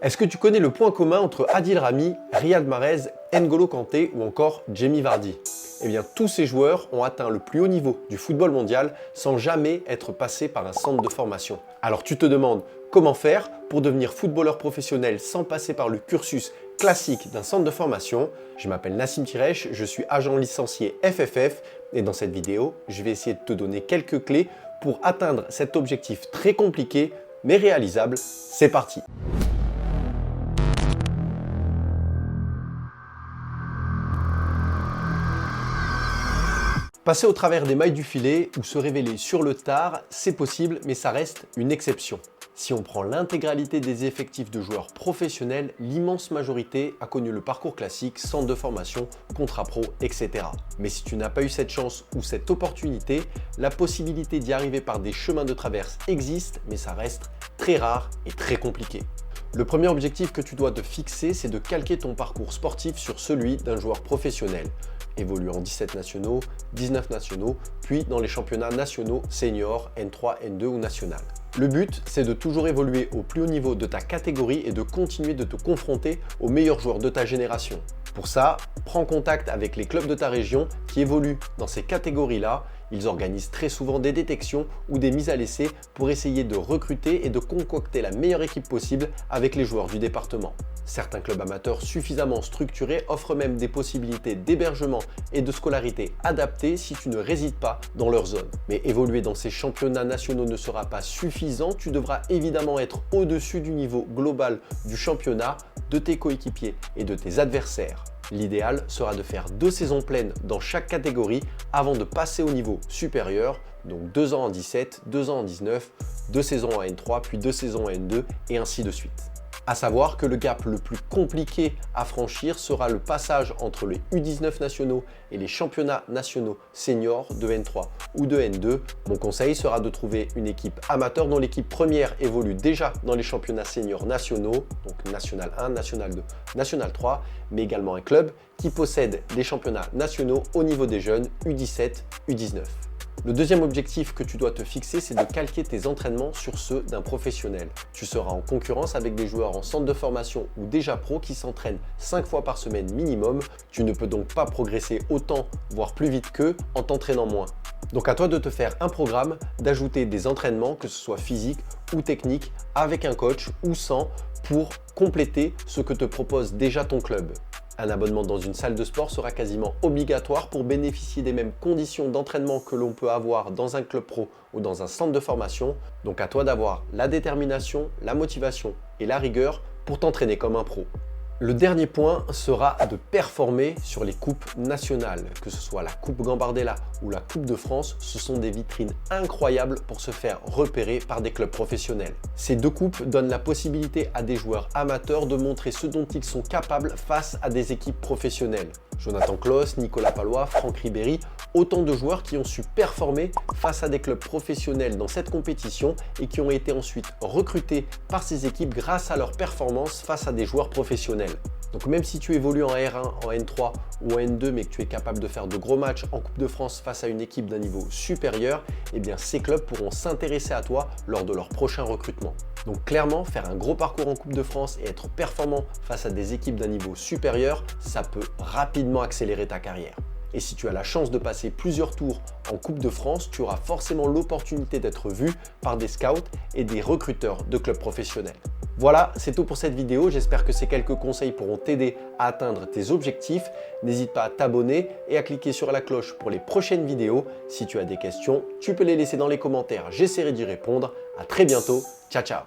Est-ce que tu connais le point commun entre Adil Rami, Riyad Mahrez, N'Golo Kanté ou encore Jamie Vardy? Eh bien, tous ces joueurs ont atteint le plus haut niveau du football mondial sans jamais être passés par un centre de formation. Alors tu te demandes comment faire pour devenir footballeur professionnel sans passer par le cursus classique d'un centre de formation. Je m'appelle Nassim Tirech, je suis agent licencié FFF et dans cette vidéo, je vais essayer de te donner quelques clés pour atteindre cet objectif très compliqué mais réalisable. C'est parti! Passer au travers des mailles du filet ou se révéler sur le tard, c'est possible, mais ça reste une exception. Si on prend l'intégralité des effectifs de joueurs professionnels, l'immense majorité a connu le parcours classique, centre de formation, contrat pro, etc. Mais si tu n'as pas eu cette chance ou cette opportunité, la possibilité d'y arriver par des chemins de traverse existe, mais ça reste très rare et très compliqué. Le premier objectif que tu dois te fixer, c'est de calquer ton parcours sportif sur celui d'un joueur professionnel, évoluant en 17 nationaux, 19 nationaux, puis dans les championnats nationaux, seniors, N3, N2 ou national. Le but, c'est de toujours évoluer au plus haut niveau de ta catégorie et de continuer de te confronter aux meilleurs joueurs de ta génération. Pour ça, prends contact avec les clubs de ta région qui évoluent dans ces catégories-là. Ils organisent très souvent des détections ou des mises à l'essai pour essayer de recruter et de concocter la meilleure équipe possible avec les joueurs du département. Certains clubs amateurs suffisamment structurés offrent même des possibilités d'hébergement et de scolarité adaptées si tu ne résides pas dans leur zone. Mais évoluer dans ces championnats nationaux ne sera pas suffisant, tu devras évidemment être au-dessus du niveau global du championnat, de tes coéquipiers et de tes adversaires. L'idéal sera de faire 2 saisons pleines dans chaque catégorie avant de passer au niveau supérieur, donc 2 ans en 17, 2 ans en 19, 2 saisons en N3, puis 2 saisons en N2 et ainsi de suite. À savoir que le gap le plus compliqué à franchir sera le passage entre les U19 nationaux et les championnats nationaux seniors de N3 ou de N2. Mon conseil sera de trouver une équipe amateur dont l'équipe première évolue déjà dans les championnats seniors nationaux, donc National 1, National 2, National 3, mais également un club qui possède des championnats nationaux au niveau des jeunes U17, U19. Le deuxième objectif que tu dois te fixer, c'est de calquer tes entraînements sur ceux d'un professionnel. Tu seras en concurrence avec des joueurs en centre de formation ou déjà pro qui s'entraînent 5 fois par semaine minimum. Tu ne peux donc pas progresser autant, voire plus vite qu'eux, en t'entraînant moins. Donc à toi de te faire un programme, d'ajouter des entraînements, que ce soit physique ou technique, avec un coach ou sans, pour compléter ce que te propose déjà ton club. Un abonnement dans une salle de sport sera quasiment obligatoire pour bénéficier des mêmes conditions d'entraînement que l'on peut avoir dans un club pro ou dans un centre de formation. Donc à toi d'avoir la détermination, la motivation et la rigueur pour t'entraîner comme un pro. Le dernier point sera de performer sur les coupes nationales, que ce soit la Coupe Gambardella ou la Coupe de France. Ce sont des vitrines incroyables pour se faire repérer par des clubs professionnels. Ces 2 coupes donnent la possibilité à des joueurs amateurs de montrer ce dont ils sont capables face à des équipes professionnelles. Jonathan Klaus, Nicolas Pallois, Franck Ribéry, autant de joueurs qui ont su performer face à des clubs professionnels dans cette compétition et qui ont été ensuite recrutés par ces équipes grâce à leur performance face à des joueurs professionnels. Donc même si tu évolues en R1, en N3 ou en N2 mais que tu es capable de faire de gros matchs en Coupe de France face à une équipe d'un niveau supérieur, eh bien ces clubs pourront s'intéresser à toi lors de leur prochain recrutement. Donc clairement, faire un gros parcours en Coupe de France et être performant face à des équipes d'un niveau supérieur, ça peut rapidement accélérer ta carrière. Et si tu as la chance de passer plusieurs tours en Coupe de France, tu auras forcément l'opportunité d'être vu par des scouts et des recruteurs de clubs professionnels. Voilà, c'est tout pour cette vidéo. J'espère que ces quelques conseils pourront t'aider à atteindre tes objectifs. N'hésite pas à t'abonner et à cliquer sur la cloche pour les prochaines vidéos. Si tu as des questions, tu peux les laisser dans les commentaires. J'essaierai d'y répondre. À très bientôt. Ciao, ciao.